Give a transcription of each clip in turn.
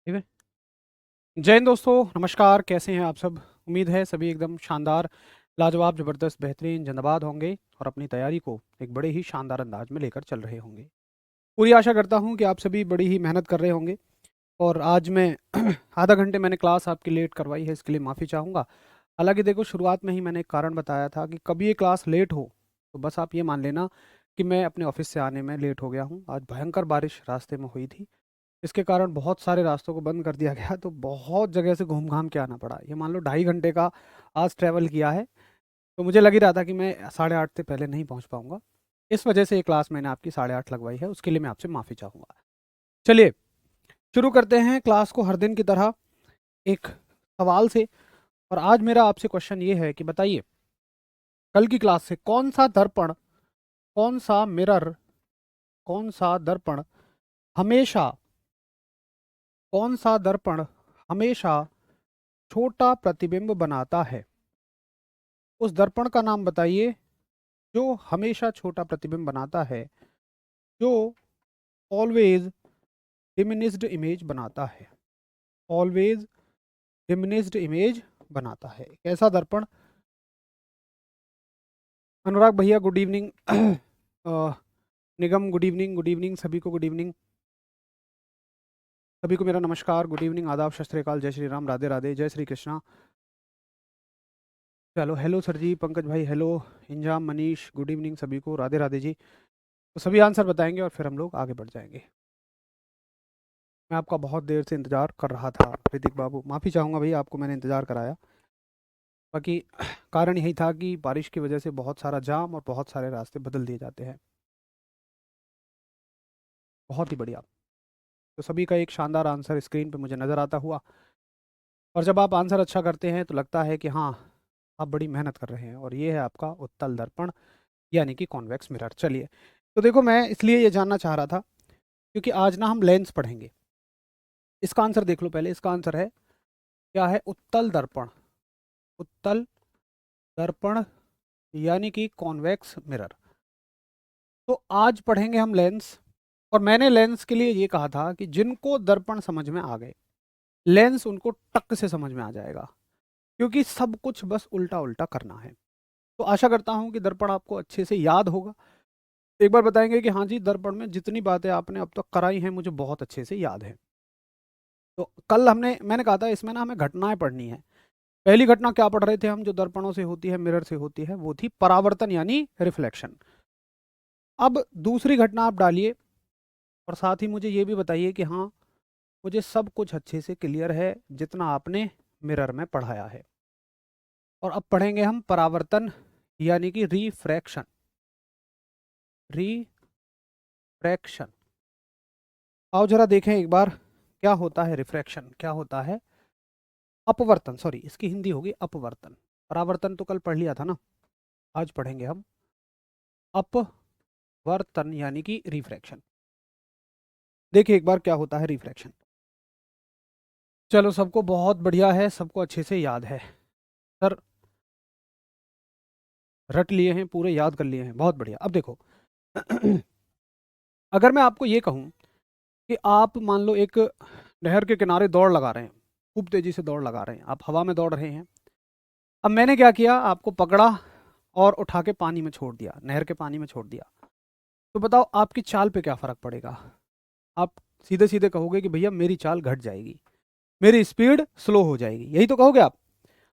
ठीक है। जय हिंद दोस्तों, नमस्कार। कैसे हैं आप सब? उम्मीद है सभी एकदम शानदार, लाजवाब, ज़बरदस्त, बेहतरीन, जिंदाबाद होंगे और अपनी तैयारी को एक बड़े ही शानदार अंदाज में लेकर चल रहे होंगे। पूरी आशा करता हूं कि आप सभी बड़ी ही मेहनत कर रहे होंगे। और आज मैं आधा घंटे मैंने क्लास आपकी लेट करवाई है, इसके लिए माफ़ी चाहूँगा। हालांकि देखो, शुरुआत में ही मैंने एक कारण बताया था कि कभी ये क्लास लेट हो तो बस आप ये मान लेना कि मैं अपने ऑफिस से आने में लेट हो गया हूँ। आज भयंकर बारिश रास्ते में हुई थी, इसके कारण बहुत सारे रास्तों को बंद कर दिया गया, तो बहुत जगह से घूम घाम के आना पड़ा। ये मान लो 2.5 घंटे का आज ट्रैवल किया है। तो मुझे लग ही रहा था कि मैं 8:30 से पहले नहीं पहुंच पाऊंगा। इस वजह से ये क्लास मैंने आपकी 8:30 लगवाई है, उसके लिए मैं आपसे माफ़ी चाहूँगा। चलिए, शुरू करते हैं क्लास को हर दिन की तरह एक सवाल से। और आज मेरा आपसे क्वेश्चन ये है कि बताइए, कल की क्लास से कौन सा दर्पण, कौन सा मिरर, कौन सा दर्पण हमेशा, कौन सा दर्पण हमेशा छोटा प्रतिबिंब बनाता है? उस दर्पण का नाम बताइए जो हमेशा छोटा प्रतिबिंब बनाता है, जो ऑलवेज डिमिनिस्ड इमेज बनाता है, ऑलवेज डिमिनिस्ड इमेज बनाता है। कैसा दर्पण? अनुराग भैया गुड इवनिंग। निगम गुड इवनिंग, गुड इवनिंग सभी को, गुड इवनिंग सभी को मेरा नमस्कार, गुड इवनिंग, आदाब, शस्त्र श्री अकाल, जय श्री राम, राधे राधे, जय श्री कृष्णा। चलो, हेलो सर जी, पंकज भाई हेलो, इंजाम, मनीष, गुड इवनिंग सभी को, राधे राधे जी। तो सभी आंसर बताएंगे और फिर हम लोग आगे बढ़ जाएंगे। मैं आपका बहुत देर से इंतज़ार कर रहा था ऋतिक बाबू, माफ़ी चाहूँगा भैया, आपको मैंने इंतज़ार कराया। बाकी कारण यही था कि बारिश की वजह से बहुत सारा जाम और बहुत सारे रास्ते बदल दिए जाते हैं। बहुत ही बढ़िया। तो सभी का एक शानदार आंसर स्क्रीन पे मुझे नज़र आता हुआ। और जब आप आंसर अच्छा करते हैं तो लगता है कि हाँ, आप बड़ी मेहनत कर रहे हैं। और ये है आपका उत्तल दर्पण, यानी कि कॉन्वेक्स मिरर। चलिए, तो देखो, मैं इसलिए ये जानना चाह रहा था क्योंकि आज ना हम लेंस पढ़ेंगे। इसका आंसर देख लो पहले। इसका आंसर है, क्या है? उत्तल दर्पण। उत्तल दर्पण यानी कि कॉन्वेक्स मिरर। तो आज पढ़ेंगे हम लेंस। और मैंने लेंस के लिए ये कहा था कि जिनको दर्पण समझ में आ गए, लेंस उनको टक से समझ में आ जाएगा, क्योंकि सब कुछ बस उल्टा उल्टा करना है। तो आशा करता हूं कि दर्पण आपको अच्छे से याद होगा। एक बार बताएंगे कि हाँ जी, दर्पण में जितनी बातें आपने अब तक कराई हैं मुझे बहुत अच्छे से याद है। तो कल मैंने कहा था इसमें ना हमें घटनाएं पढ़नी है। पहली घटना क्या पढ़ रहे थे हम, जो दर्पणों से होती है, मिरर से होती है, वो थी परावर्तन यानी रिफ्लेक्शन। अब दूसरी घटना आप डालिए और साथ ही मुझे ये भी बताइए कि हाँ, मुझे सब कुछ अच्छे से क्लियर है जितना आपने मिरर में पढ़ाया है। और अब पढ़ेंगे हम परावर्तन यानी कि रिफ्रैक्शन। रिफ्रैक्शन। आओ जरा देखें एक बार, क्या होता है रिफ्रैक्शन, क्या होता है अपवर्तन। सॉरी, इसकी हिंदी होगी अपवर्तन। परावर्तन तो कल पढ़ लिया था ना, आज पढ़ेंगे हम अपवर्तन यानी कि रिफ्रैक्शन। देखिए एक बार क्या होता है रिफ्रैक्शन। चलो, सबको बहुत बढ़िया है, सबको अच्छे से याद है। सर, रट लिए हैं, पूरे याद कर लिए हैं, बहुत बढ़िया। अब देखो, अगर मैं आपको ये कहूँ कि आप मान लो एक नहर के किनारे दौड़ लगा रहे हैं, खूब तेजी से दौड़ लगा रहे हैं, आप हवा में दौड़ रहे हैं। अब मैंने क्या किया, आपको पकड़ा और उठा के पानी में छोड़ दिया, नहर के पानी में छोड़ दिया। तो बताओ आपकी चाल पे क्या फ़र्क पड़ेगा? आप सीधे सीधे कहोगे कि भैया मेरी चाल घट जाएगी, मेरी स्पीड स्लो हो जाएगी, यही तो कहोगे आप।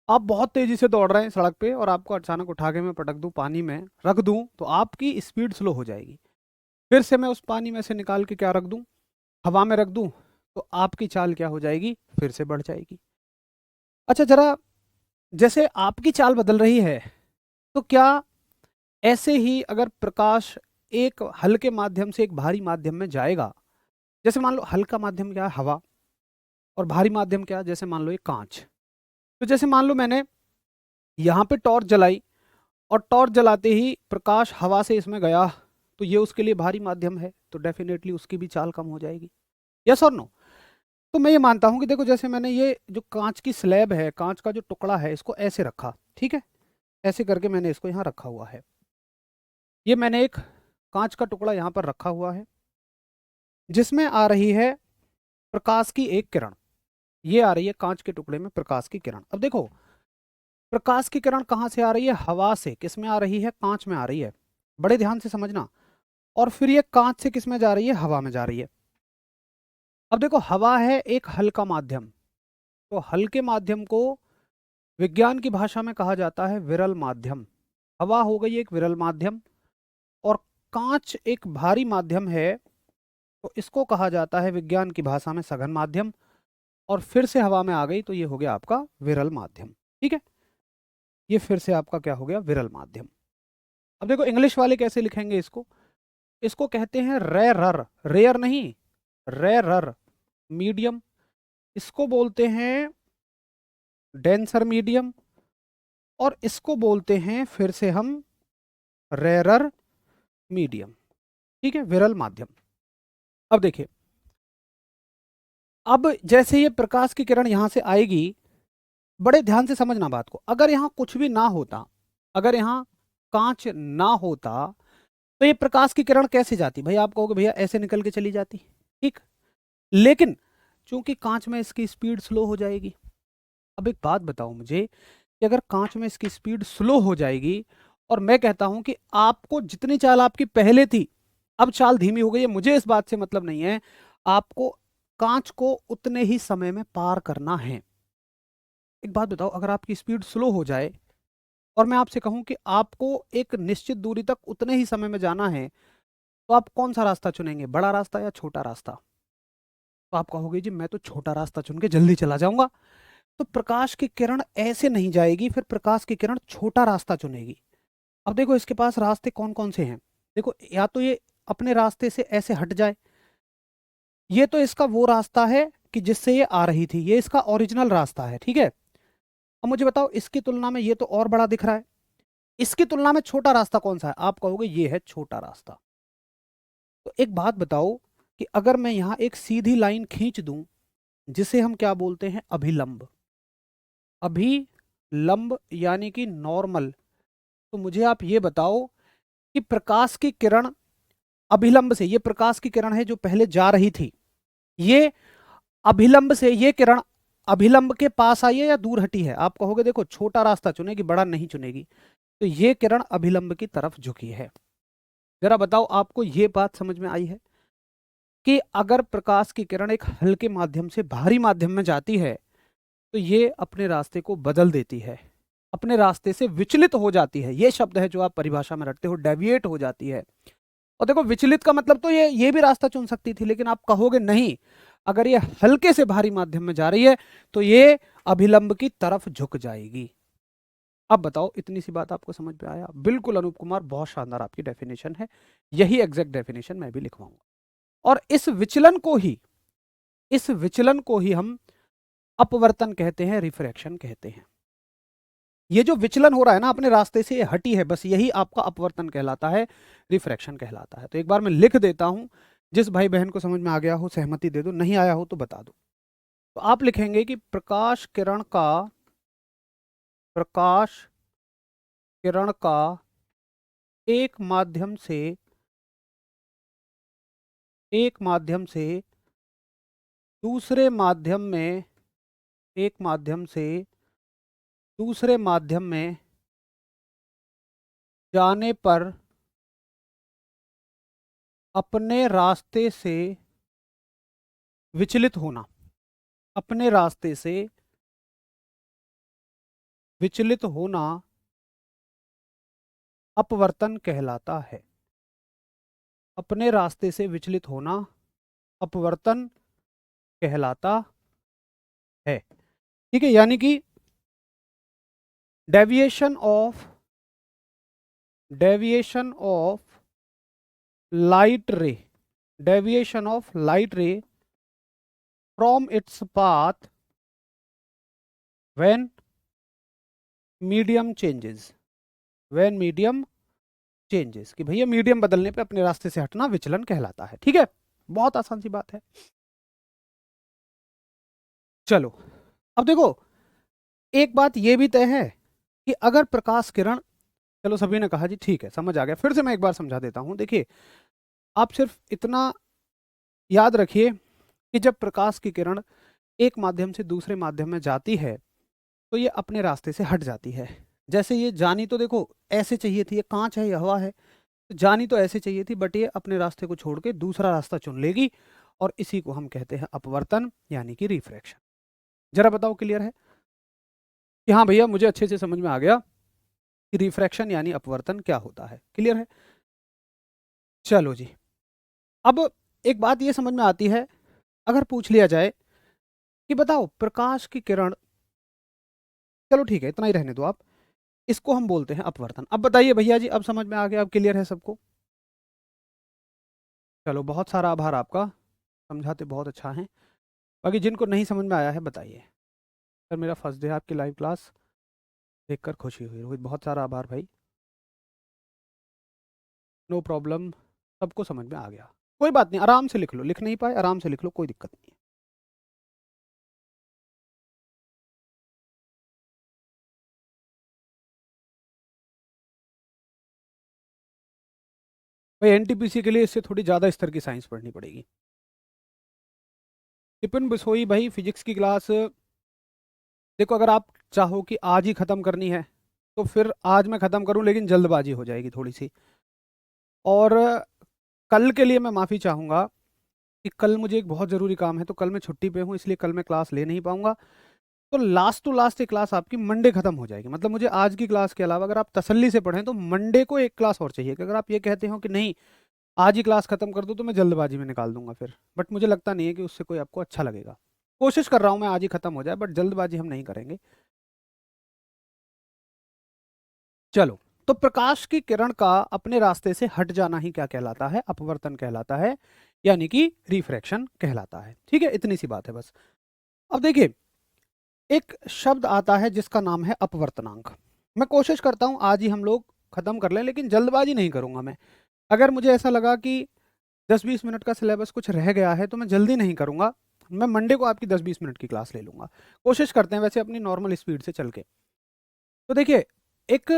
आप बहुत तेजी से दौड़ रहे हैं सड़क पे और आपको अचानक उठा के मैं पटक दूं, पानी में रख दूं, तो आपकी स्पीड स्लो हो जाएगी। फिर से मैं उस पानी में से निकाल के क्या रख दूं, हवा में रख दूं, तो आपकी चाल क्या हो जाएगी, फिर से बढ़ जाएगी। अच्छा जरा, जैसे आपकी चाल बदल रही है, तो क्या ऐसे ही अगर प्रकाश एक हल्के माध्यम से एक भारी माध्यम में जाएगा, जैसे मान लो हल्का माध्यम क्या है, हवा, और भारी माध्यम क्या है, जैसे मान लो एक कांच। तो जैसे मान लो मैंने यहाँ पे टॉर्च जलाई और टॉर्च जलाते ही प्रकाश हवा से इसमें गया, तो ये उसके लिए भारी माध्यम है, तो डेफिनेटली उसकी भी चाल कम हो जाएगी। यस और नो? तो मैं ये मानता हूँ कि देखो, जैसे मैंने ये जो कांच की स्लैब है, कांच का जो टुकड़ा है, इसको ऐसे रखा, ठीक है, ऐसे करके मैंने इसको यहाँ रखा हुआ है। ये मैंने एक कांच का टुकड़ा यहाँ पर रखा हुआ है, जिसमें आ रही है प्रकाश की एक किरण, ये आ रही है कांच के टुकड़े में प्रकाश की किरण। अब देखो प्रकाश की किरण कहाँ से आ रही है? हवा से। किस में आ रही है? कांच में आ रही है। बड़े ध्यान से समझना। और फिर ये कांच से किस में जा रही है? हवा में जा रही है। अब देखो हवा है एक हल्का माध्यम, तो हल्के माध्यम को विज्ञान की भाषा में कहा जाता है विरल माध्यम। हवा हो गई एक विरल माध्यम, और कांच एक भारी माध्यम है, तो इसको कहा जाता है विज्ञान की भाषा में सघन माध्यम। और फिर से हवा में आ गई तो ये हो गया आपका विरल माध्यम। ठीक है, ये फिर से आपका क्या हो गया? विरल माध्यम। अब देखो इंग्लिश वाले कैसे लिखेंगे इसको? इसको कहते हैं रेयर, रेयर नहीं, रेयर मीडियम। इसको बोलते हैं डेंसर मीडियम, और इसको बोलते हैं फिर से हम रेयरर मीडियम। ठीक है, विरल माध्यम। अब देखिए, अब जैसे ये प्रकाश की किरण यहां से आएगी, बड़े ध्यान से समझना बात को। अगर यहां कुछ भी ना होता, अगर यहां कांच ना होता, तो ये प्रकाश की किरण कैसे जाती? भाई आप कहोगे भैया ऐसे निकल के चली जाती, ठीक। लेकिन चूंकि कांच में इसकी स्पीड स्लो हो जाएगी। अब एक बात बताओ मुझे कि अगर कांच में इसकी स्पीड स्लो हो जाएगी, और मैं कहता हूं कि आपको जितनी चाल आपकी पहले थी अब चाल धीमी हो गई है, मुझे इस बात से मतलब नहीं है, आपको कांच को उतने ही समय में पार करना है। एक बात बताओ, अगर आपकी स्पीड स्लो हो जाए और मैं आपसे कहूं कि आपको एक निश्चित दूरी तक उतने ही समय में जाना है, तो आप कौन सा रास्ता चुनेंगे? बड़ा रास्ता या छोटा रास्ता? तो आप कहोगे जी मैं तो छोटा रास्ता चुन के जल्दी चला जाऊंगा। तो प्रकाश की किरण ऐसे नहीं जाएगी, फिर प्रकाश की किरण छोटा रास्ता चुनेगी। अब देखो इसके पास रास्ते कौन कौन से हैं। देखो या तो ये अपने रास्ते से ऐसे हट जाए, ये तो इसका वो रास्ता है कि जिससे ये आ रही थी, ये इसका ओरिजिनल रास्ता है, ठीक है। अब मुझे बताओ इसकी तुलना में ये तो और बड़ा दिख रहा है, इसकी तुलना में छोटा रास्ता कौन सा है? आप कहोगे ये है छोटा रास्ता। तो एक बात बताओ कि अगर मैं यहां एक सीधी लाइन खींच दूं, जिसे हम क्या बोलते हैं? अभिलंब। अभिलंब यानी कि नॉर्मल। तो मुझे आप ये बताओ कि प्रकाश की किरण अभिलंब से, ये प्रकाश की किरण है जो पहले जा रही थी, ये अभिलंब से ये किरण अभिलंब के पास आई है या दूर हटी है? आप कहोगे देखो छोटा रास्ता चुनेगी, बड़ा नहीं चुनेगी। तो ये किरण अभिलंब की तरफ झुकी है। जरा बताओ आपको ये बात समझ में आई है कि अगर प्रकाश की किरण एक हल्के माध्यम से भारी माध्यम में जाती है, तो ये अपने रास्ते को बदल देती है, अपने रास्ते से विचलित हो जाती है। ये शब्द है जो आप परिभाषा में रटते हो, डेविएट हो जाती है। और देखो विचलित का मतलब तो ये भी रास्ता चुन सकती थी, लेकिन आप कहोगे नहीं, अगर ये हल्के से भारी माध्यम में जा रही है तो ये अभिलंब की तरफ झुक जाएगी। अब बताओ इतनी सी बात आपको समझ में आया? बिल्कुल अनूप कुमार, बहुत शानदार आपकी डेफिनेशन है, यही एग्जैक्ट डेफिनेशन मैं भी लिखवाऊंगा। और इस विचलन को ही हम अपवर्तन कहते हैं, रिफ्रैक्शन कहते हैं। ये जो विचलन हो रहा है ना, अपने रास्ते से हटी है, बस यही आपका अपवर्तन कहलाता है, रिफ्रैक्शन कहलाता है। तो एक बार मैं लिख देता हूं, जिस भाई बहन को समझ में आ गया हो सहमति दे दो, नहीं आया हो तो बता दो। तो आप लिखेंगे कि प्रकाश किरण का एक माध्यम से दूसरे माध्यम में एक माध्यम से दूसरे माध्यम में जाने पर अपने रास्ते से विचलित होना, अपने रास्ते से विचलित होना अपवर्तन कहलाता है। अपने रास्ते से विचलित होना अपवर्तन कहलाता है, ठीक है। यानी कि डेविएशन ऑफ लाइट रे डेविएशन ऑफ लाइट रे from its path when medium changes कि भैया मीडियम बदलने पे अपने रास्ते से हटना विचलन कहलाता है, ठीक है। बहुत आसान सी बात है। चलो अब देखो एक बात यह भी तय है कि अगर प्रकाश किरण, चलो सभी ने कहा जी ठीक है समझ आ गया, फिर से मैं एक बार समझा देता हूं। देखिए आप सिर्फ इतना याद रखिए कि जब प्रकाश की किरण एक माध्यम से दूसरे माध्यम में जाती है तो ये अपने रास्ते से हट जाती है। जैसे ये जानी तो देखो ऐसे चाहिए थी, ये कांच है, ये हवा है, तो जानी तो ऐसे चाहिए थी, बट ये अपने रास्ते को छोड़ के दूसरा रास्ता चुन लेगी, और इसी को हम कहते हैं अपवर्तन यानी कि रिफ्रैक्शन। जरा बताओ क्लियर है कि हाँ भैया मुझे अच्छे से समझ में आ गया कि रिफ्रैक्शन यानी अपवर्तन क्या होता है, क्लियर है? चलो जी, अब एक बात ये समझ में आती है, अगर पूछ लिया जाए कि बताओ प्रकाश की किरण, चलो ठीक है इतना ही रहने दो आप, इसको हम बोलते हैं अपवर्तन। अब बताइए भैया जी, अब समझ में आ गया, अब क्लियर है सबको? चलो बहुत सारा आभार आपका, समझाते बहुत अच्छा है। बाकी जिनको नहीं समझ में आया है बताइए। सर मेरा फर्स्ट डे आपकी लाइव क्लास देखकर खुशी हुई। रोहित बहुत सारा आभार भाई, नो प्रॉब्लम, सबको समझ में आ गया, कोई बात नहीं, आराम से लिख लो, लिख नहीं पाए आराम से लिख लो, कोई दिक्कत नहीं है। भाई एनटीपीसी के लिए इससे थोड़ी ज़्यादा स्तर की साइंस पढ़नी पड़ेगी। टिपिन बिसोई भाई फिजिक्स की क्लास देखो, अगर आप चाहो कि आज ही ख़त्म करनी है तो फिर आज मैं ख़त्म करूं, लेकिन जल्दबाजी हो जाएगी थोड़ी सी। और कल के लिए मैं माफ़ी चाहूँगा कि कल मुझे एक बहुत ज़रूरी काम है, तो कल मैं छुट्टी पे हूँ, इसलिए कल मैं क्लास ले नहीं पाऊँगा। तो लास्ट टू लास्ट एक क्लास आपकी मंडे खत्म हो जाएगी। मतलब मुझे आज की क्लास के अलावा अगर आप तसल्ली से पढ़ें तो मंडे को एक क्लास और चाहिए, कि अगर आप ये कहते हो कि नहीं आज ही क्लास खत्म कर दो तो मैं जल्दबाजी में निकाल दूंगा फिर, बट मुझे लगता नहीं है कि उससे कोई आपको अच्छा लगेगा। कोशिश कर रहा हूँ मैं आज ही खत्म हो जाए, बट जल्दबाजी हम नहीं करेंगे। चलो, तो प्रकाश की किरण का अपने रास्ते से हट जाना ही क्या कहलाता है? अपवर्तन कहलाता है, यानी कि रिफ्रैक्शन कहलाता है। ठीक है, इतनी सी बात है बस। अब देखिए, एक शब्द आता है जिसका नाम है अपवर्तनांक। मैं कोशिश करता हूं आज ही हम लोग खत्म कर लें, लेकिन जल्दबाजी नहीं करूंगा मैं। अगर मुझे ऐसा लगा कि 10-20 मिनट का सिलेबस कुछ रह गया है तो मैं जल्दी नहीं करूंगा, मैं मंडे को आपकी 10-20 मिनट की क्लास ले लूंगा। कोशिश करते हैं वैसे अपनी नॉर्मल स्पीड से चल के। तो देखिए, एक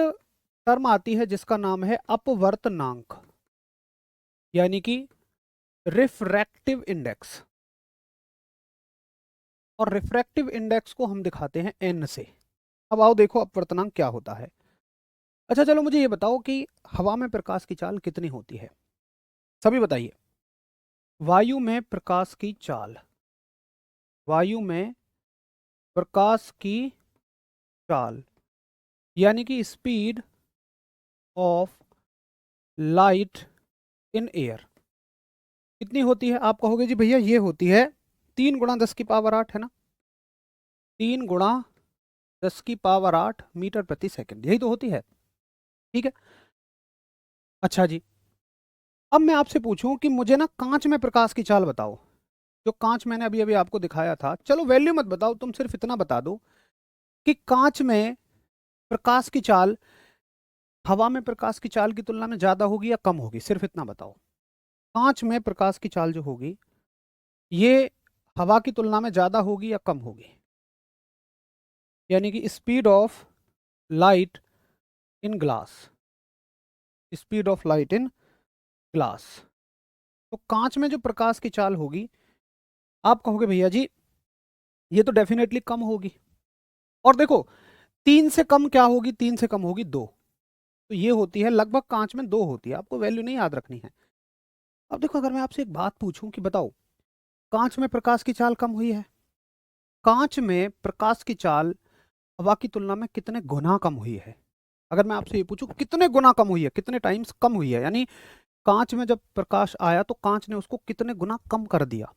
टर्म आती है जिसका नाम है अपवर्तनांक, यानी कि रिफ्रैक्टिव इंडेक्स। और रिफ्रैक्टिव इंडेक्स को हम दिखाते हैं एन से। अब आओ देखो अपवर्तनांक क्या होता है। अच्छा चलो मुझे ये बताओ कि हवा में प्रकाश की चाल कितनी होती है? सभी बताइए। वायु में प्रकाश की चाल, वायु में प्रकाश की चाल यानी कि speed of light in air कितनी होती है? आप कहोगे जी भैया ये होती है 3 × 10⁸ है ना, 3 × 10⁸ मीटर प्रति सेकंड, यही तो होती है। ठीक है, अच्छा जी, अब मैं आपसे पूछूं कि मुझे ना कांच में प्रकाश की चाल बताओ। जो कांच मैंने अभी अभी आपको दिखाया था, चलो वैल्यू मत बताओ, तुम सिर्फ इतना बता दो कि कांच में प्रकाश की चाल हवा में प्रकाश की चाल की तुलना में ज्यादा होगी या कम होगी, सिर्फ इतना बताओ। कांच में प्रकाश की चाल जो होगी ये हवा की तुलना में ज्यादा होगी या कम होगी? यानी कि speed of light in glass, speed of light in glass. तो कांच में जो प्रकाश की चाल होगी, आप कहोगे भैया जी ये तो डेफिनेटली कम होगी। और देखो 3 से कम क्या होगी? 3 से कम होगी 2, तो ये होती है लगभग, कांच में 2 होती है, आपको वैल्यू नहीं याद रखनी है। अब देखो, अगर मैं आपसे एक बात पूछूं कि बताओ कांच में प्रकाश की चाल कम हुई है, कांच में प्रकाश की चाल हवा की तुलना में कितने गुना कम हुई है? अगर मैं आपसे ये पूछूं कितने गुना कम हुई है, कितने टाइम्स कम हुई है, यानी कांच में जब प्रकाश आया तो कांच ने उसको कितने गुना कम कर दिया,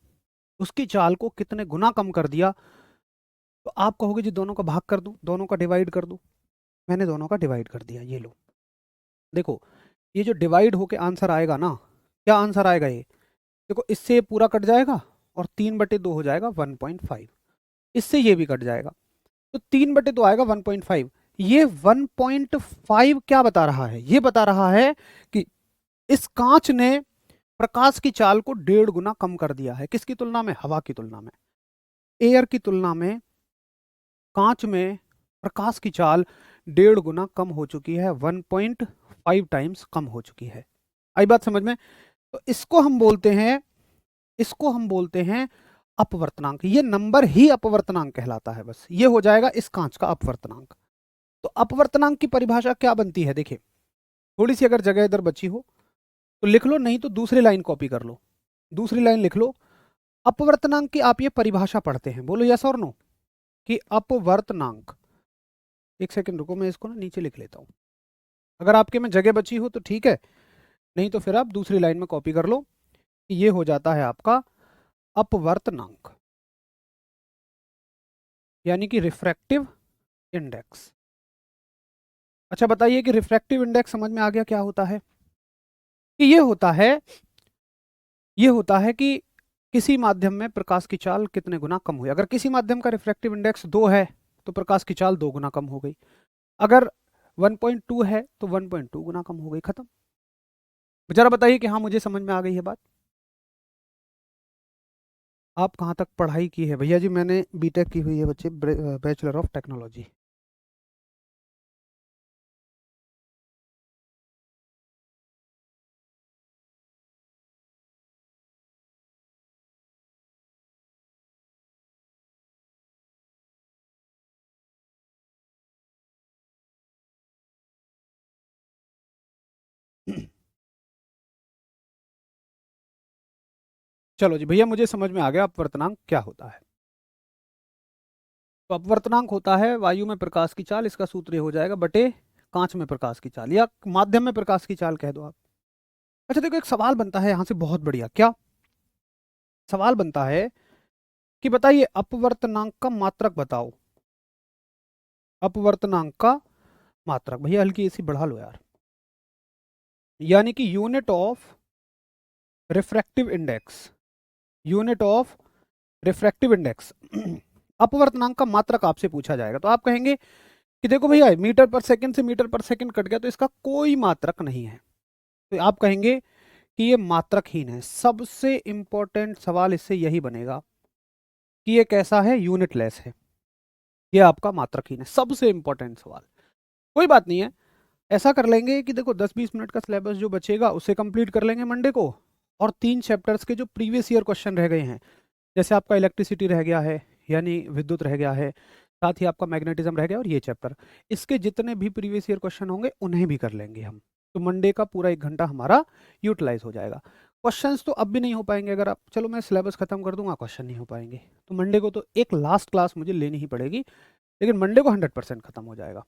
उसकी चाल को कितने गुना कम कर दिया? तो आप कहोगे जी दोनों का भाग कर दूं, दोनों का डिवाइड कर दूं। मैंने दोनों का डिवाइड कर दिया, ये लो देखो, ये जो डिवाइड होके आंसर आएगा ना, क्या आंसर आएगा ये? देखो इससे ये पूरा कट जाएगा और 3/2 हो जाएगा 1.5, इससे ये भी कट जाएगा, तो 3/2 आएगा 1.5। ये 1.5 क्या बता रहा है? ये बता रहा है कि इस कांच ने प्रकाश की चाल को 1.5 गुना कम कर दिया है। किसकी तुलना में? हवा की तुलना में, एयर की तुलना में कांच में प्रकाश की चाल 1.5 गुना कम हो चुकी है, 1.5 टाइम्स कम हो चुकी है। आई बात समझ में? तो इसको हम बोलते हैं अपवर्तनांक, ये नंबर ही अपवर्तनांक कहलाता है, बस ये हो जाएगा इस कांच का अपवर्तनांक। तो अपवर्तनांक की परिभाषा क्या बनती है, देखिए थोड़ी सी अगर जगह इधर बची हो तो लिख लो, नहीं तो दूसरी लाइन कॉपी कर लो, दूसरी लाइन लिख लो। अपवर्तनांक की आप ये परिभाषा पढ़ते हैं, बोलो यस और नो, कि अपवर्तनांक, एक सेकंड रुको, मैं इसको ना नीचे लिख लेता हूं, अगर आपके में जगह बची हो तो ठीक है, नहीं तो फिर आप दूसरी लाइन में कॉपी कर लो कि ये हो जाता है आपका अपवर्तनांक, यानी कि रिफ्रैक्टिव इंडेक्स। अच्छा बताइए कि रिफ्रैक्टिव इंडेक्स समझ में आ गया क्या होता है? कि ये होता है कि किसी माध्यम में प्रकाश की चाल कितने गुना कम हुई। अगर किसी माध्यम का रिफ्रैक्टिव इंडेक्स 2 है तो प्रकाश की चाल 2 गुना कम हो गई, अगर 1.2 है तो 1.2 गुना कम हो गई, खत्म। जरा बताइए कि हाँ मुझे समझ में आ गई है बात। आप कहाँ तक पढ़ाई की है? भैया जी मैंने बीटेक की हुई है बच्चे, बैचलर ऑफ टेक्नोलॉजी। चलो जी भैया, मुझे समझ में आ गया अपवर्तनांक क्या होता है। तो अपवर्तनांक होता है वायु में प्रकाश की चाल, इसका सूत्र ये हो जाएगा बटे कांच में प्रकाश की चाल, या माध्यम में प्रकाश की चाल कह दो आप। अच्छा देखो, एक सवाल बनता है यहाँ से, बहुत बढ़िया, क्या सवाल बनता है कि बताइए अपवर्तनांक का मात्रक बताओ, अपवर्तनांक का मात्रक। भैया हल्की एसी बढ़ा लो यार, यानी कि unit of refractive index, unit of refractive index अपवर्तनांक का मात्रक आपसे पूछा जाएगा, तो आप कहेंगे कि देखो भैया मीटर पर सेकंड से मीटर पर सेकंड कट गया तो इसका कोई मात्रक नहीं है, तो आप कहेंगे कि ये मात्रकहीन है। सबसे इंपॉर्टेंट सवाल इससे यही बनेगा कि ये कैसा है, यूनिटलेस है, ये आपका मात्रकहीन है, सबसे इंपॉर्टेंट सवाल। कोई बात नहीं है, ऐसा कर लेंगे कि देखो 10-20 मिनट का सिलेबस जो बचेगा उसे कंप्लीट कर लेंगे मंडे को, और 3 चैप्टर्स के जो प्रीवियस ईयर क्वेश्चन रह गए हैं, जैसे आपका इलेक्ट्रिसिटी रह गया है, यानी विद्युत रह गया है, साथ ही आपका मैग्नेटिज्म रह गया, और ये चैप्टर, इसके जितने भी प्रीवियस ईयर क्वेश्चन होंगे उन्हें भी कर लेंगे हम। तो मंडे का पूरा 1 घंटा हमारा यूटिलाइज हो जाएगा। क्वेश्चंस तो अब भी नहीं हो पाएंगे, अगर आप, चलो मैं सिलेबस खत्म कर दूंगा, क्वेश्चन नहीं हो पाएंगे, तो मंडे को तो एक लास्ट क्लास मुझे लेनी ही पड़ेगी, लेकिन मंडे को 100% खत्म हो जाएगा।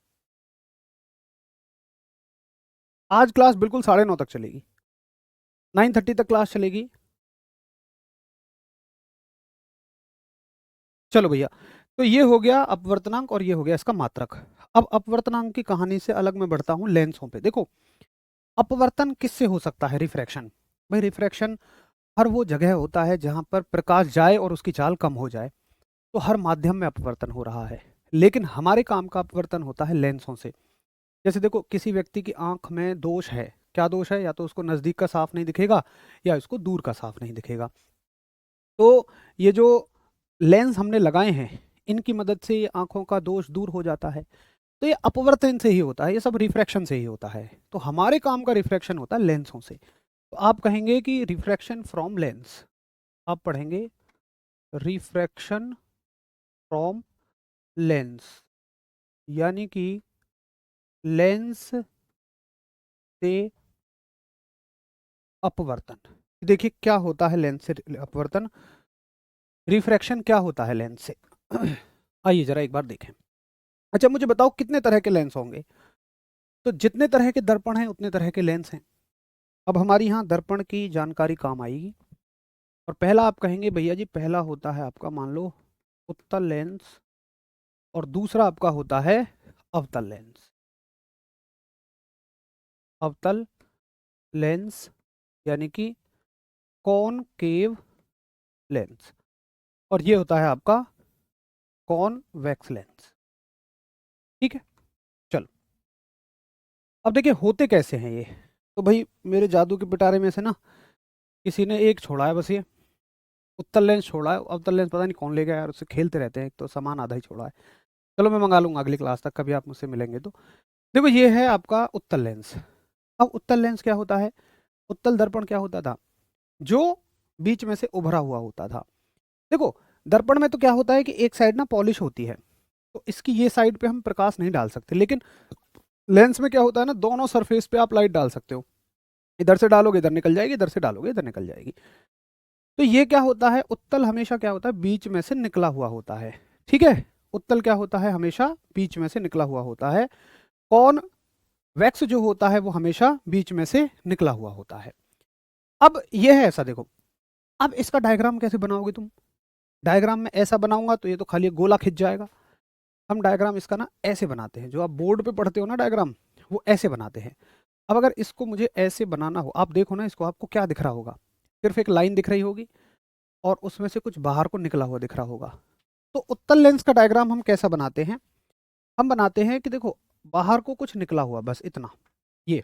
आज क्लास बिल्कुल 9:30 तक चलेगी, 9:30 तक क्लास चलेगी। चलो भैया, तो ये हो गया अपवर्तनांक और ये हो गया इसका मात्रक। अब अपवर्तनांक की कहानी से अलग मैं बढ़ता हूं लेंसों पे। देखो अपवर्तन किससे हो सकता है, रिफ्रैक्शन। भाई रिफ्रैक्शन हर वो जगह होता है जहां पर प्रकाश जाए और उसकी चाल कम हो जाए, तो हर माध्यम में अपवर्तन हो रहा है, लेकिन हमारे काम का अपवर्तन होता है लेंसों से। जैसे देखो किसी व्यक्ति की आंख में दोष है, क्या दोष है, या तो उसको नज़दीक का साफ नहीं दिखेगा या इसको दूर का साफ नहीं दिखेगा, तो ये जो लेंस हमने लगाए हैं इनकी मदद से ये आंखों का दोष दूर हो जाता है। तो ये अपवर्तन से ही होता है, ये सब रिफ्रैक्शन से ही होता है, तो हमारे काम का रिफ्रैक्शन होता है लेंसों से। तो आप कहेंगे कि रिफ्रैक्शन फ्रॉम लेंस, आप पढ़ेंगे रिफ्रैक्शन फ्रॉम लेंस, यानी कि लेंस से अपवर्तन। देखिए क्या होता है लेंस से अपवर्तन, रिफ्रैक्शन क्या होता है लेंस से आइए जरा एक बार देखें। अच्छा मुझे बताओ कितने तरह के लेंस होंगे? तो जितने तरह के दर्पण हैं उतने तरह के लेंस हैं। अब हमारी यहाँ दर्पण की जानकारी काम आएगी, और पहला आप कहेंगे भैया जी, पहला होता है आपका मान लो उत्तल लेंस, और दूसरा आपका होता है अवतल लेंस। अवतल लेंस यानी कि कॉनकेव लेंस, और ये होता है आपका कॉन्वेक्स लेंस। ठीक है, चलो अब देखिए होते कैसे हैं ये। तो भाई मेरे जादू के पिटारे में से ना किसी ने एक छोड़ा है, बस ये उत्तल लेंस छोड़ा है, अवतल लेंस पता नहीं कौन ले गया यार, उससे खेलते रहते हैं, एक तो सामान आधा ही छोड़ा है। चलो मैं मंगा लूंगा अगली क्लास तक, कभी आप मुझसे मिलेंगे तो। देखो ये है आपका उत्तल लेंस। अब उत्तल लेंस क्या होता है, उत्तल दर्पण क्या होता था, जो बीच में से उभरा हुआ होता था। देखो दर्पण में तो क्या होता है कि एक साइड ना पॉलिश होती है, तो इसकी ये साइड पे हम प्रकाश नहीं डाल सकते, लेकिन लेंस में क्या होता है ना, दोनों सरफेस पे आप लाइट डाल सकते हो। इधर से डालोगे इधर निकल जाएगी, इधर से डालोगे इधर निकल जाएगी। तो ये क्या होता है, उत्तल हमेशा क्या होता है, बीच में से निकला हुआ होता है। ठीक है, उत्तल क्या होता है, हमेशा बीच में से निकला हुआ होता है। कौन वैक्स जो होता है वो हमेशा बीच में से निकला हुआ होता है। अब ये है ऐसा, देखो अब इसका डायग्राम कैसे बनाओगे तुम। डायग्राम में ऐसा बनाऊंगा तो ये तो खाली एक गोला खिंच जाएगा। हम डायग्राम इसका ना ऐसे बनाते हैं, जो आप बोर्ड पे पढ़ते हो ना डायग्राम, वो ऐसे बनाते हैं। अब अगर इसको मुझे ऐसे बनाना हो, आप देखो ना इसको, आपको क्या दिख रहा होगा, सिर्फ एक लाइन दिख रही होगी और उसमें से कुछ बाहर को निकला हुआ दिख रहा होगा। तो उत्तल लेंस का डायग्राम हम कैसा बनाते हैं, हम बनाते हैं कि देखो बाहर को कुछ निकला हुआ बस इतना, ये।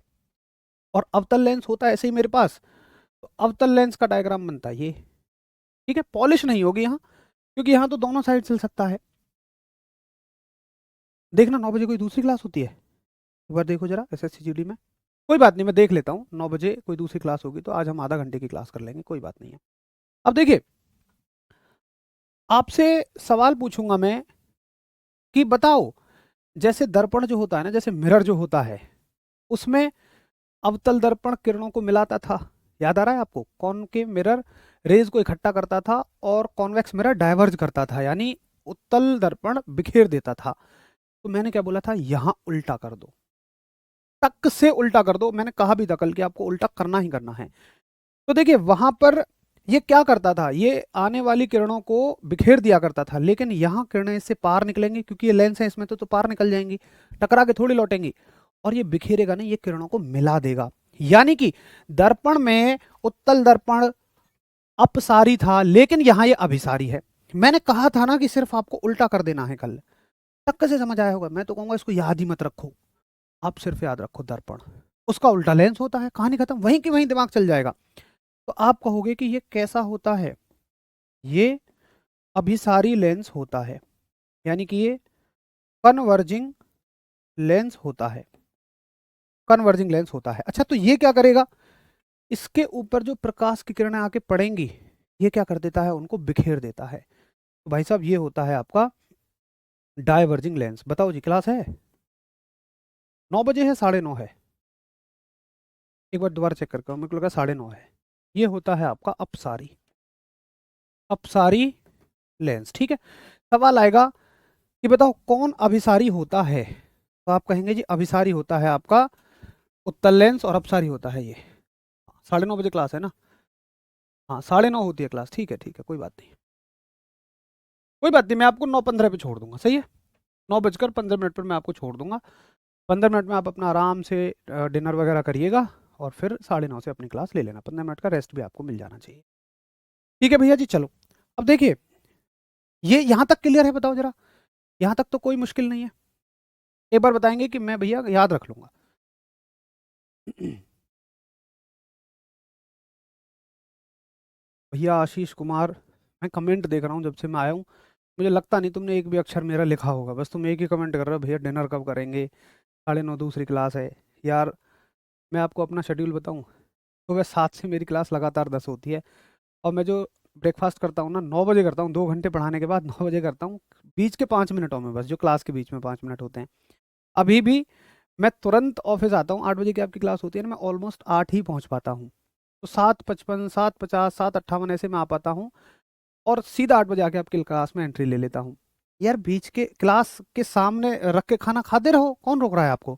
और अवतल लेंस होता है ऐसे ही मेरे पास, तो अवतल लेंस का डायग्राम बनता है ये। ठीक है, पॉलिश नहीं होगी यहाँ, क्योंकि यहाँ तो दोनों साइड चल सकता है। देखना 9 बजे कोई दूसरी क्लास होती है, एक बार देखो जरा SSCGD में। कोई बात नहीं, मैं देख लेता हूँ, 9 बजे कोई दूसरी क्लास होगी तो आज हम आधा घंटे की क्लास कर लेंगे, कोई बात नहीं है। अब देखिए, आपसे सवाल पूछूंगा मैं कि बताओ, जैसे दर्पण जो होता है ना, जैसे मिरर जो होता है, उसमें अवतल दर्पण किरणों को मिलाता था, याद आ रहा है आपको, कॉनकेव मिरर रेज को इकट्ठा करता था और कॉन्वेक्स मिरर डाइवर्ज करता था, यानी उत्तल दर्पण बिखेर देता था। तो मैंने क्या बोला था, यहां उल्टा कर दो, टक से उल्टा कर दो। मैंने कहा भी था कल कि आपको उल्टा करना ही करना है। तो देखिए वहां पर ये क्या करता था, ये आने वाली किरणों को बिखेर दिया करता था, लेकिन यहाँ किरणें इससे पार निकलेंगी, क्योंकि ये लेंस है इसमें तो पार निकल जाएंगी, टकरा के थोड़ी लौटेंगी। और ये बिखेरेगा नहीं, ये किरणों को मिला देगा। यानी कि दर्पण में उत्तल दर्पण अपसारी था, लेकिन यहाँ ये अभिसारी है। मैंने कहा था ना कि सिर्फ आपको उल्टा कर देना है कल, तक से समझ आया होगा। मैं तो कहूंगा इसको याद ही मत रखो, आप सिर्फ याद रखो दर्पण उसका उल्टा लेंस होता है, कहानी खत्म, वहीं की वहीं दिमाग चल जाएगा। तो आप कहोगे कि ये कैसा होता है, ये अभिसारी लेंस होता है, यानी कि ये कन्वर्जिंग लेंस होता है, कन्वर्जिंग लेंस होता है। अच्छा, तो ये क्या करेगा, इसके ऊपर जो प्रकाश की किरणें आके पड़ेंगी, ये क्या कर देता है, उनको बिखेर देता है। तो भाई साहब ये होता है आपका डायवर्जिंग लेंस। बताओ जी, क्लास है 9 बजे है 9:30 है, एक बार दोबारा चेक करके, मेरे को लगा 9:30 है। ये होता है आपका अपसारी, अपसारी लेंस। ठीक है, सवाल आएगा कि बताओ कौन अभिसारी होता है, तो आप कहेंगे जी अभिसारी होता है आपका उत्तल लेंस और अपसारी होता है ये। 9:30 बजे क्लास है ना, हाँ 9:30 होती है क्लास, ठीक है ठीक है, कोई बात नहीं, कोई बात नहीं, मैं आपको 9:15 पे छोड़ दूंगा, सही है, 9:15 पर मैं आपको छोड़ दूंगा। 15 मिनट में आप अपना आराम से डिनर वगैरह करिएगा और फिर 9:30 से अपनी क्लास ले लेना, 15 मिनट का रेस्ट भी आपको मिल जाना चाहिए। ठीक है भैया जी, चलो अब देखिए, ये यहाँ तक क्लियर है, बताओ जरा, यहाँ तक तो कोई मुश्किल नहीं है, एक बार बताएंगे कि मैं भैया याद रख लूंगा। भैया आशीष कुमार, मैं कमेंट देख रहा हूँ जब से मैं आया हूँ, मुझे लगता नहीं तुमने एक भी अक्षर मेरा लिखा होगा, बस तुम एक ही कमेंट कर रहे हो, भैया डिनर कब करेंगे, 9:30 दूसरी क्लास है। यार मैं आपको अपना शेड्यूल बताऊँ, सुबह 7 से मेरी क्लास लगातार 10 होती है, और मैं जो ब्रेकफास्ट करता हूँ ना 9 बजे करता हूँ, 2 घंटे पढ़ाने के बाद 9 बजे करता हूँ, बीच के 5 मिनटों में, बस जो क्लास के बीच में 5 मिनट होते हैं। अभी भी मैं तुरंत ऑफिस आता हूँ, 8 बजे की आपकी क्लास होती है ना, मैं ऑलमोस्ट 8 ही पहुँच पाता हूँ, तो 7:55, 7:50, 7:58 ऐसे में आ पाता हूँ, और सीधा 8 बजे आके आपकी क्लास में एंट्री ले लेता हूँ। यार बीच के क्लास के सामने रख के खाना खाते रहो, कौन रोक रहा है आपको,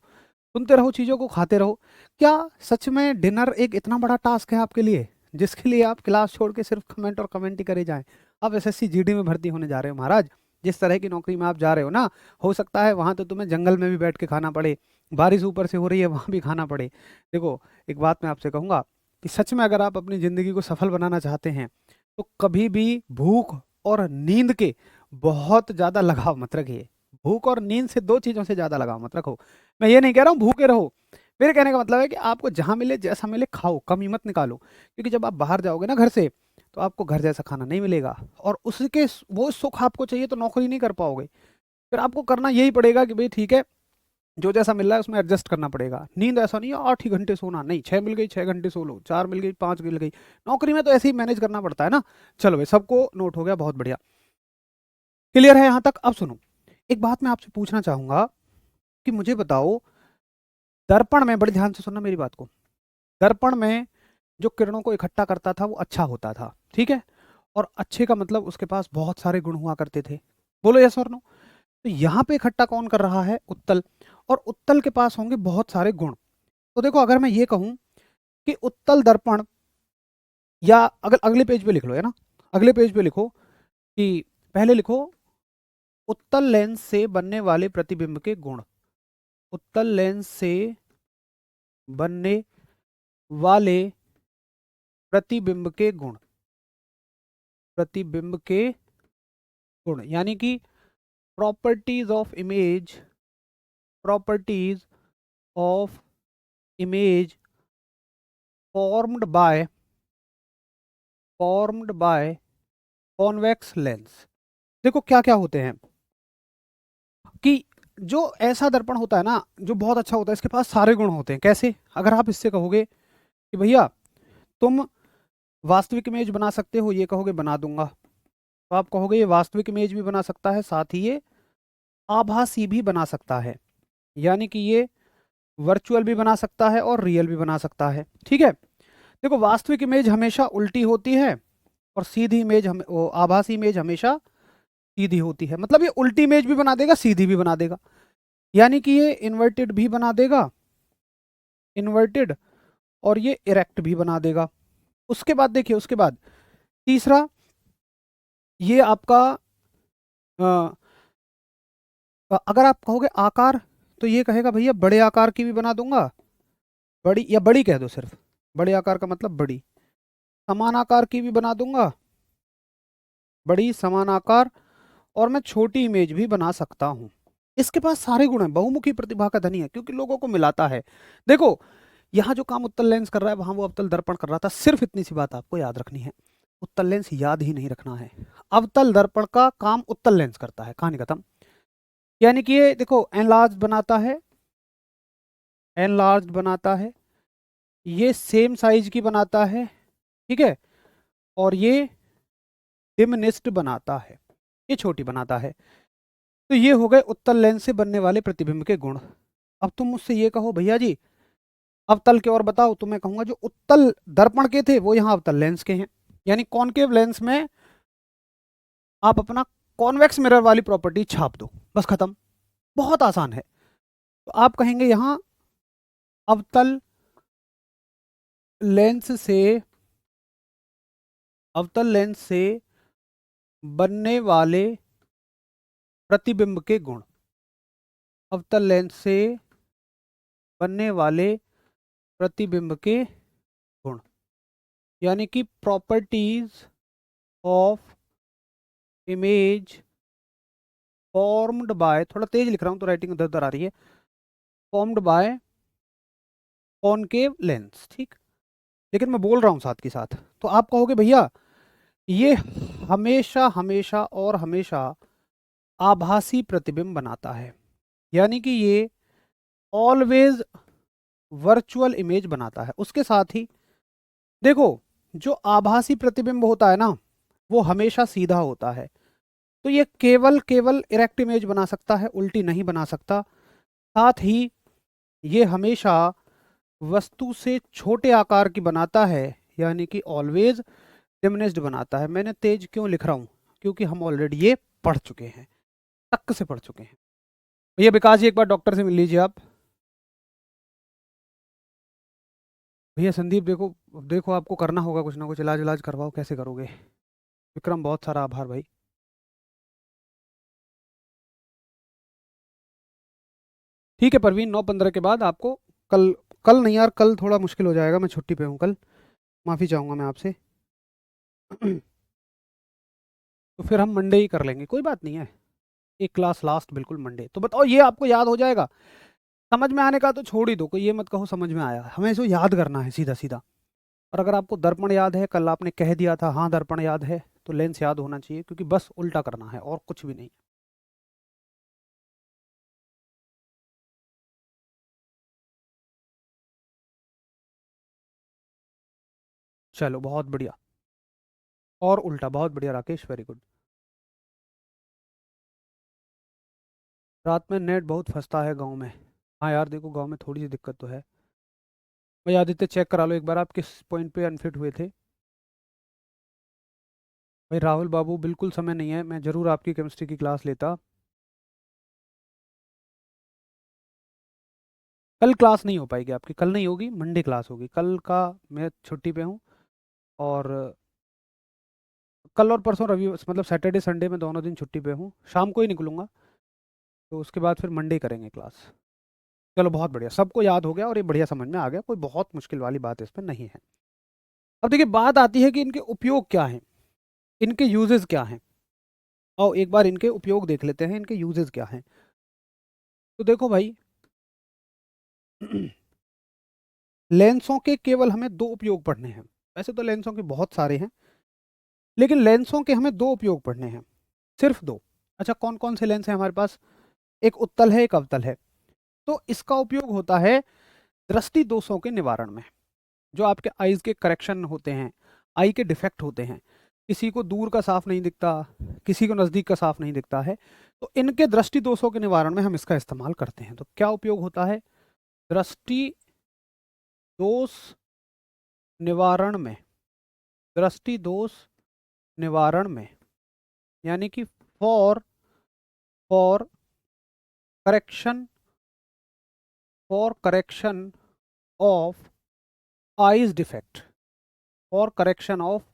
सुनते रहो चीज़ों को, खाते रहो। क्या सच में डिनर एक इतना बड़ा टास्क है आपके लिए, जिसके लिए आप क्लास छोड़ के सिर्फ कमेंट और कमेंट ही करे जाएं। आप SSCGD में भर्ती होने जा रहे हो महाराज, जिस तरह की नौकरी में आप जा रहे हो ना, हो सकता है वहाँ तो तुम्हें जंगल में भी बैठ के खाना पड़े, बारिश ऊपर से हो रही है वहाँ भी खाना पड़े। देखो एक बात मैं आपसे कहूँगा कि सच में अगर आप अपनी ज़िंदगी को सफल बनाना चाहते हैं, तो कभी भी भूख और नींद के बहुत ज़्यादा लगाव मत रखिए। भूख और नींद से, दो चीज़ों से ज़्यादा लगाव मत रखो। मैं ये नहीं कह रहा हूँ भूखे रहो, मेरे कहने का मतलब है कि आपको जहाँ मिले जैसा मिले खाओ, कमी मत निकालो, क्योंकि जब आप बाहर जाओगे ना घर से, तो आपको घर जैसा खाना नहीं मिलेगा, और उसके वो सुख आपको चाहिए तो नौकरी नहीं कर पाओगे। फिर आपको करना यही पड़ेगा कि भाई ठीक है, जो जैसा मिल रहा है उसमें एडजस्ट करना पड़ेगा। नींद ऐसा नहीं है 8 ही घंटे सोना, नहीं 6 मिल गई 6 घंटे सो लो, 4 मिल गई 5 मिल गई। नौकरी में तो ऐसे ही मैनेज करना पड़ता है ना। चलो भाई, सबको नोट हो गया, बहुत बढ़िया, क्लियर है यहाँ तक। अब सुनो, एक बात मैं आपसे पूछना चाहूंगा कि मुझे बताओ, दर्पण में, बड़े ध्यान से सुनना मेरी बात को, दर्पण में जो किरणों को इकट्ठा करता था वो अच्छा होता था, ठीक है। और अच्छे का मतलब उसके पास बहुत सारे गुण हुआ करते थे। बोलो यस और नो। तो यहाँ पे इकट्ठा कौन कर रहा है? उत्तल। और उत्तल के पास होंगे बहुत सारे गुण। तो देखो, अगर मैं ये कहूं कि उत्तल दर्पण, या अगर अगले पेज पे लिख लो, है ना, अगले पेज पे लिखो कि, पहले लिखो उत्तल लेंस से बनने वाले प्रतिबिंब के गुण। उत्तल लेंस से बनने वाले प्रतिबिंब के गुण, प्रतिबिंब के गुण यानी कि properties of image, properties of image formed by convex lens. देखो क्या क्या होते हैं कि जो ऐसा दर्पण होता है ना जो बहुत अच्छा होता है, इसके पास सारे गुण होते हैं। कैसे? अगर आप इससे कहोगे कि भैया तुम वास्तविक इमेज बना सकते हो, ये कहोगे बना दूंगा, तो आप कहोगे ये वास्तविक इमेज भी बना सकता है, साथ ही ये आभासी भी बना सकता है, यानी कि ये वर्चुअल भी बना सकता है और रियल भी बना सकता है, ठीक है। देखो, वास्तविक इमेज हमेशा उल्टी होती है और सीधी इमेज आभासी इमेज हमेशा सीधी होती है। मतलब ये उल्टी इमेज भी बना देगा, सीधी भी बना देगा, यानी कि ये इन्वर्टेड भी बना देगा, इन्वर्टेड, और ये इरेक्ट भी बना देगा। उसके बाद देखिए, उसके बाद तीसरा, ये आपका अगर आप कहोगे आकार, तो ये कहेगा भैया बड़े आकार की भी बना दूंगा, बड़ी, या बड़ी कह दो सिर्फ, बड़े आकार का मतलब बड़ी, समान आकार की भी बना दूंगा, बड़ी समान आकार, और मैं छोटी इमेज भी बना सकता हूं। इसके पास सारे गुण हैं, बहुमुखी प्रतिभा का धनी है क्योंकि लोगों को मिलाता है। देखो, यहाँ जो काम उत्तल लेंस कर रहा है वहां वो अवतल दर्पण कर रहा था। सिर्फ इतनी सी बात आपको याद रखनी है, उत्तल लेंस याद ही नहीं रखना है, अवतल दर्पण का काम उत्तल लेंस करता है, कहानी खत्म। यानी कि ये देखो एनलार्ज बनाता है, एनलार्ज बनाता है, ये सेम साइज की बनाता है, ठीक है, और ये डिमिनिस्ड बनाता है, ये छोटी बनाता है। तो ये हो गए उत्तल लेंस से बनने वाले प्रतिबिंब के गुण। अब तुम मुझसे ये कहो भैया जी अवतल के और बताओ, तो मैं कहूंगा जो उत्तल दर्पण के थे वो यहाँ अवतल लेंस के हैं। यानी कॉनकेव लेंस में आप अपना कॉन्वेक्स मिरर वाली प्रॉपर्टी छाप दो, बस खत्म, बहुत आसान है। तो आप कहेंगे यहाँ अवतल लेंस से, अवतल लेंस से बनने वाले प्रतिबिंब के गुण, अवतल लेंस से बनने वाले प्रतिबिंब के गुण, यानी कि properties of image formed by, थोड़ा तेज लिख रहा हूं तो राइटिंग इधर उधर आ रही है, फॉर्म्ड बाय कॉनकेव लेंस, ठीक, लेकिन मैं बोल रहा हूं साथ के साथ। तो आप कहोगे भैया ये हमेशा हमेशा और हमेशा आभासी प्रतिबिंब बनाता है, यानी कि ये ऑलवेज वर्चुअल इमेज बनाता है। उसके साथ ही देखो, जो आभासी प्रतिबिंब होता है ना वो हमेशा सीधा होता है, तो ये केवल केवल इरेक्ट इमेज बना सकता है, उल्टी नहीं बना सकता। साथ ही ये हमेशा वस्तु से छोटे आकार की बनाता है, यानी कि ऑलवेज डिमिनिश्ड बनाता है। मैंने तेज क्यों लिख रहा हूं? क्योंकि हम ऑलरेडी ये पढ़ चुके हैं, तक से पढ़ चुके हैं। भैया विकास जी एक बार डॉक्टर से मिल लीजिए आप। भैया संदीप देखो, देखो आपको करना होगा कुछ ना कुछ, इलाज इलाज करवाओ, कैसे करोगे? विक्रम बहुत सारा आभार भाई। ठीक है परवीन, 9:15 के बाद आपको, कल, कल नहीं यार, कल थोड़ा मुश्किल हो जाएगा, मैं छुट्टी पे हूँ कल, माफ़ी चाहूँगा मैं आपसे। तो फिर हम मंडे ही कर लेंगे, कोई बात नहीं है, एक क्लास लास्ट बिल्कुल मंडे। तो बताओ ये आपको याद हो जाएगा? समझ में आने का तो छोड़ ही दो, कोई ये मत कहो समझ में आया, हमें इसको याद करना है सीधा सीधा। और अगर आपको दर्पण याद है, कल आपने कह दिया था हाँ दर्पण याद है, तो लेंस याद होना चाहिए, क्योंकि बस उल्टा करना है और कुछ भी नहीं। चलो बहुत बढ़िया, और उल्टा, बहुत बढ़िया राकेश, वेरी गुड। रात में नेट बहुत फंसता है गांव में। हाँ यार देखो, गांव में थोड़ी सी दिक्कत तो है। भाई आदित्य चेक करा लो एक बार, आप किस पॉइंट पे अनफिट हुए थे। भाई राहुल बाबू, बिल्कुल समय नहीं है, मैं ज़रूर आपकी केमिस्ट्री की क्लास लेता। कल क्लास नहीं हो पाएगी आपकी, कल नहीं होगी, मंडे क्लास होगी। कल का मैं छुट्टी पे हूँ, और कल और परसों रवि मतलब सैटरडे संडे में दोनों दिन छुट्टी पे हूँ, शाम को ही निकलूंगा। तो उसके बाद फिर मंडे करेंगे क्लास। चलो बहुत बढ़िया, सबको याद हो गया और ये बढ़िया समझ में आ गया, कोई बहुत मुश्किल वाली बात इसमें नहीं है। अब देखिए, बात आती है कि इनके उपयोग क्या हैं, इनके यूजेस क्या हैं। और एक बार इनके उपयोग देख लेते हैं, इनके यूजेस क्या हैं। तो देखो भाई, लेंसों के केवल हमें दो उपयोग पढ़ने हैं। वैसे तो लेंसों के बहुत सारे हैं, लेकिन लेंसों के हमें दो उपयोग पढ़ने हैं, सिर्फ दो। अच्छा, कौन कौन से लेंस हैं हमारे पास? एक उत्तल है, एक अवतल है। तो इसका उपयोग होता है दृष्टि दोषों के निवारण में। जो आपके आईज के करेक्शन होते हैं, आई के डिफेक्ट होते हैं, किसी को दूर का साफ नहीं दिखता, किसी को नज़दीक का साफ नहीं दिखता है, तो इनके दृष्टि दोषों के निवारण में हम इसका इस्तेमाल करते हैं। तो क्या उपयोग होता है दृष्टि दोष निवारण में? दृष्टि दोष निवारण में, यानी कि for for correction, for correction of eyes defect, for correction of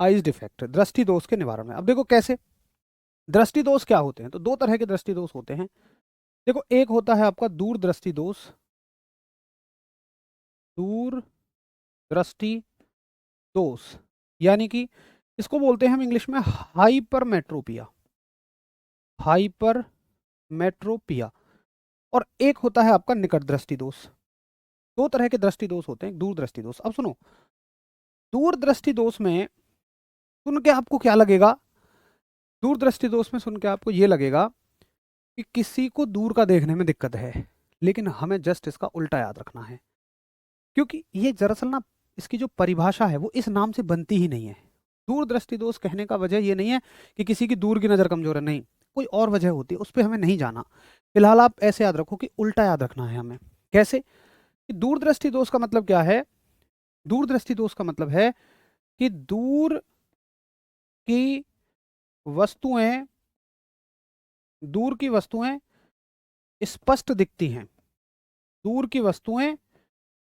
eyes defect, दृष्टि दोष के निवारण में। अब देखो कैसे दृष्टि दोष क्या होते हैं। तो दो तरह के दृष्टि दोष होते हैं। देखो, एक होता है आपका दूर दृष्टि दोष, दूर दृष्टि दोष, यानी कि इसको बोलते हैं हम इंग्लिश में हाइपरमेट्रोपिया, हाइपरमेट्रोपिया। और एक होता है आपका निकट दृष्टि दोष। दो तरह के दृष्टि दोष होते हैं, दूर दृष्टि दोष। अब सुनो, दूर दृष्टि दोष में सुन के आपको क्या लगेगा? दूर दृष्टि दोष में सुन के आपको ये लगेगा कि किसी को दूर का देखने में दिक्कत है, लेकिन हमें जस्ट इसका उल्टा याद रखना है। क्योंकि ये दरअसल ना, इसकी जो परिभाषा है वो इस नाम से बनती ही नहीं है। दूर दृष्टि दोष कहने का वजह ये नहीं है कि किसी की दूर की नज़र कमजोर है, नहीं, कोई और वजह होती है, उस पर हमें नहीं जाना। फिलहाल आप ऐसे याद रखो कि उल्टा याद रखना है हमें। कैसे? कि दूर दृष्टि दोष का मतलब क्या है? दूर दृष्टि दोष का मतलब है कि दूर की वस्तुएं, दूर की वस्तुएं स्पष्ट दिखती हैं, दूर की वस्तुएं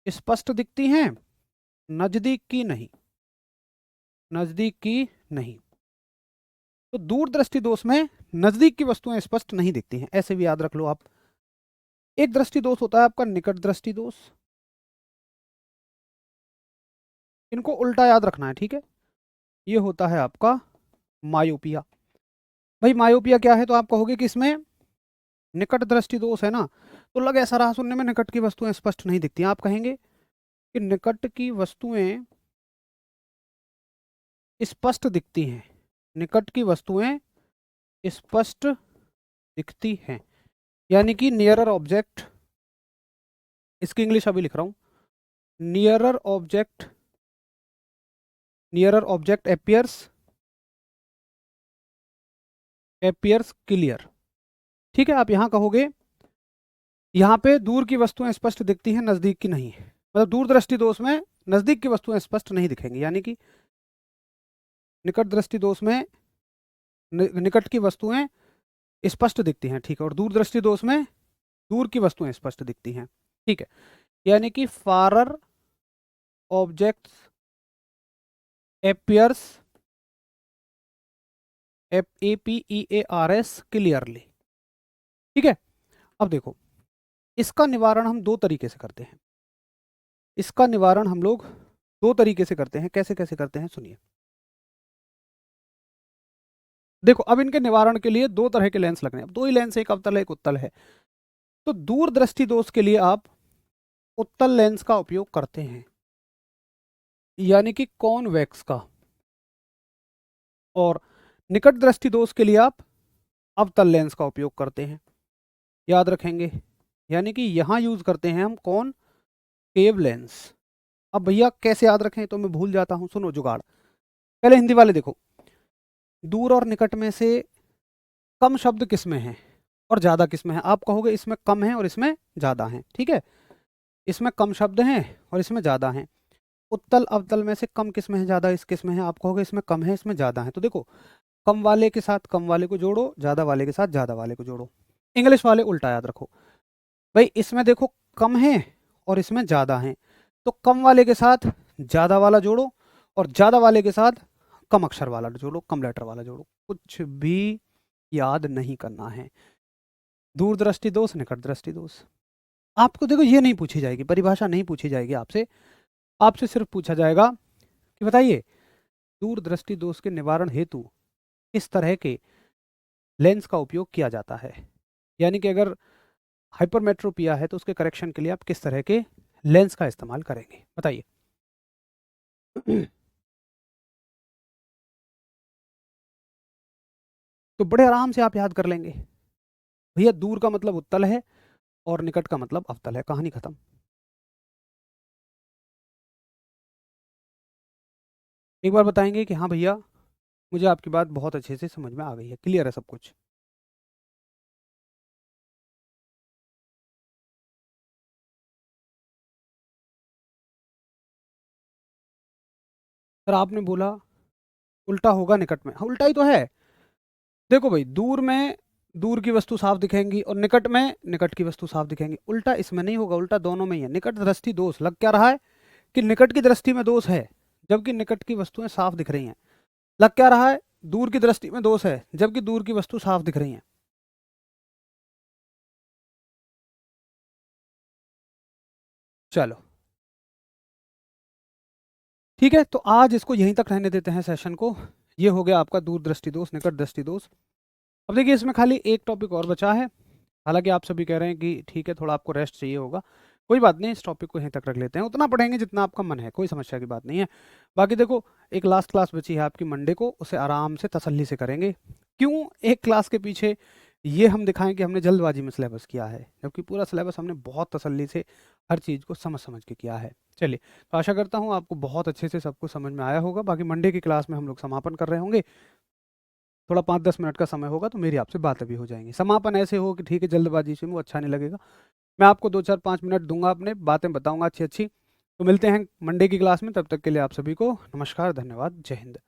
स्पष्ट दिखती हैं, नजदीक की नहीं, नजदीक की नहीं। तो दूर दृष्टि दोष में नजदीक की वस्तुएं स्पष्ट नहीं दिखती हैं, ऐसे भी याद रख लो आप। एक दृष्टि दोष होता है आपका निकट दृष्टि दोष, इनको उल्टा याद रखना है, ठीक है। ये होता है आपका मायोपिया। भाई मायोपिया क्या है? तो आप कहोगे कि इसमें निकट दृष्टि दोष है ना, तो लग ऐसा रहा सुनने में निकट की वस्तुएं स्पष्ट नहीं दिखती। आप कहेंगे कि निकट की वस्तुएं स्पष्ट दिखती हैं, निकट की वस्तुएं स्पष्ट दिखती हैं, यानी कि नियरर ऑब्जेक्ट, इसकी इंग्लिश अभी लिख रहा हूं, nearer object, nearer object appears clear. ठीक है, आप यहां कहोगे यहाँ पे दूर की वस्तुएं स्पष्ट दिखती हैं, नजदीक की नहीं, मतलब दूर दृष्टि दोष में नजदीक की वस्तुएं स्पष्ट नहीं दिखेंगी, यानी कि निकट दृष्टि दोष में निकट की वस्तुएं स्पष्ट दिखती हैं, ठीक है, और दूर दृष्टि दोष में दूर की वस्तुएं स्पष्ट दिखती हैं, ठीक है। यानी कि फारर ऑब्जेक्ट्स एपियर्स, APEARS क्लियरली, ठीक है। अब देखो, इसका निवारण हम दो तरीके से करते हैं, इसका निवारण हम लोग दो तरीके से करते हैं। कैसे कैसे करते हैं सुनिए। देखो, अब इनके निवारण के लिए दो तरह के लेंस लगने हैं। अब दो ही लेंस, एक अवतल है एक उत्तल है। तो दूर दृष्टि दोष के लिए आप उत्तल लेंस का उपयोग करते हैं, यानी कि कॉन्वेक्स का, और निकट दृष्टि दोष के लिए आप अवतल लेंस का उपयोग करते हैं, याद रखेंगे। यानी कि यहां यूज करते हैं हम कॉनकेव लेंस, अब भैया कैसे याद रखें, तो मैं भूल जाता हूँ। सुनो जुगाड़, पहले हिंदी वाले देखो, दूर और निकट में से कम शब्द किस में है और ज्यादा किस में है? आप कहोगे इसमें कम है और इसमें ज्यादा है, ठीक है, इसमें कम शब्द हैं और इसमें ज्यादा हैं। उत्तल अवतल में से कम किस में है, ज्यादा इस किस में है? आप कहोगे इसमें कम है, इसमें ज्यादा है। तो देखो, कम वाले के साथ कम वाले को जोड़ो, ज्यादा वाले के साथ ज्यादा वाले को जोड़ो। इंग्लिश वाले उल्टा याद रखो भाई, इसमें देखो कम है और इसमें ज्यादा है, तो कम वाले के साथ ज्यादा वाला जोड़ो और ज्यादा वाले के साथ कम अक्षर वाला जोड़ो, कम लेटर वाला जोड़ो। कुछ भी याद नहीं करना है। दूर दृष्टि दोष, निकट दृष्टि दोष। आपको देखो ये नहीं पूछी जाएगी, परिभाषा नहीं पूछी जाएगी आपसे, आपसे सिर्फ पूछा जाएगा कि बताइए दूर दृष्टि दोष के निवारण हेतु किस तरह के लेंस का उपयोग किया जाता है। यानी कि अगर हाइपरमेट्रोपिया है तो उसके करेक्शन के लिए आप किस तरह के लेंस का इस्तेमाल करेंगे, बताइए। तो बड़े आराम से आप याद कर लेंगे भैया, दूर का मतलब उत्तल है और निकट का मतलब अवतल है, कहानी खत्म। एक बार बताएंगे कि हाँ भैया मुझे आपकी बात बहुत अच्छे से समझ में आ गई है, क्लियर है सब कुछ। सर आपने बोला उल्टा होगा निकट में, हाँ उल्टा ही तो है। देखो भाई, दूर में दूर की वस्तु साफ दिखेंगी और निकट में निकट की वस्तु साफ दिखेंगी, उल्टा इसमें नहीं होगा, उल्टा दोनों में ही है। निकट दृष्टि दोष लग क्या रहा है कि निकट की दृष्टि में दोष है जबकि निकट की वस्तुएं साफ दिख रही हैं। लग क्या रहा है, दूर की दृष्टि में दोष है जबकि दूर की वस्तु साफ दिख रही हैं। चलो ठीक है, तो आज इसको यहीं तक रहने देते हैं सेशन को। ये हो गया आपका दूर दृष्टि दोष, निकट दृष्टि दोष। अब देखिए इसमें खाली एक टॉपिक और बचा है, हालांकि आप सभी कह रहे हैं कि ठीक है थोड़ा आपको रेस्ट चाहिए होगा, कोई बात नहीं, इस टॉपिक को यहीं तक रख लेते हैं, उतना पढ़ेंगे जितना आपका मन है, कोई समस्या की बात नहीं है। बाकी देखो, एक लास्ट क्लास बची है आपकी मंडे को, उसे आराम से तसल्ली से करेंगे। क्यों एक क्लास के पीछे ये हम दिखाएं कि हमने जल्दबाजी में सिलेबस किया है, जबकि पूरा सिलेबस हमने बहुत तसल्ली से हर चीज़ को समझ समझ के किया है। चलिए, तो आशा करता हूँ आपको बहुत अच्छे से सब कुछ समझ में आया होगा। बाकी मंडे की क्लास में हम लोग समापन कर रहे होंगे, थोड़ा 5-10 मिनट का समय होगा तो मेरी आपसे बातें भी हो जाएंगी। समापन ऐसे हो कि ठीक है, जल्दबाजी से वो अच्छा नहीं लगेगा, मैं आपको 2-4-5 मिनट दूंगा, अपने बातें बताऊंगा अच्छी अच्छी। तो मिलते हैं मंडे की क्लास में, तब तक के लिए आप सभी को नमस्कार, धन्यवाद, जय हिंद।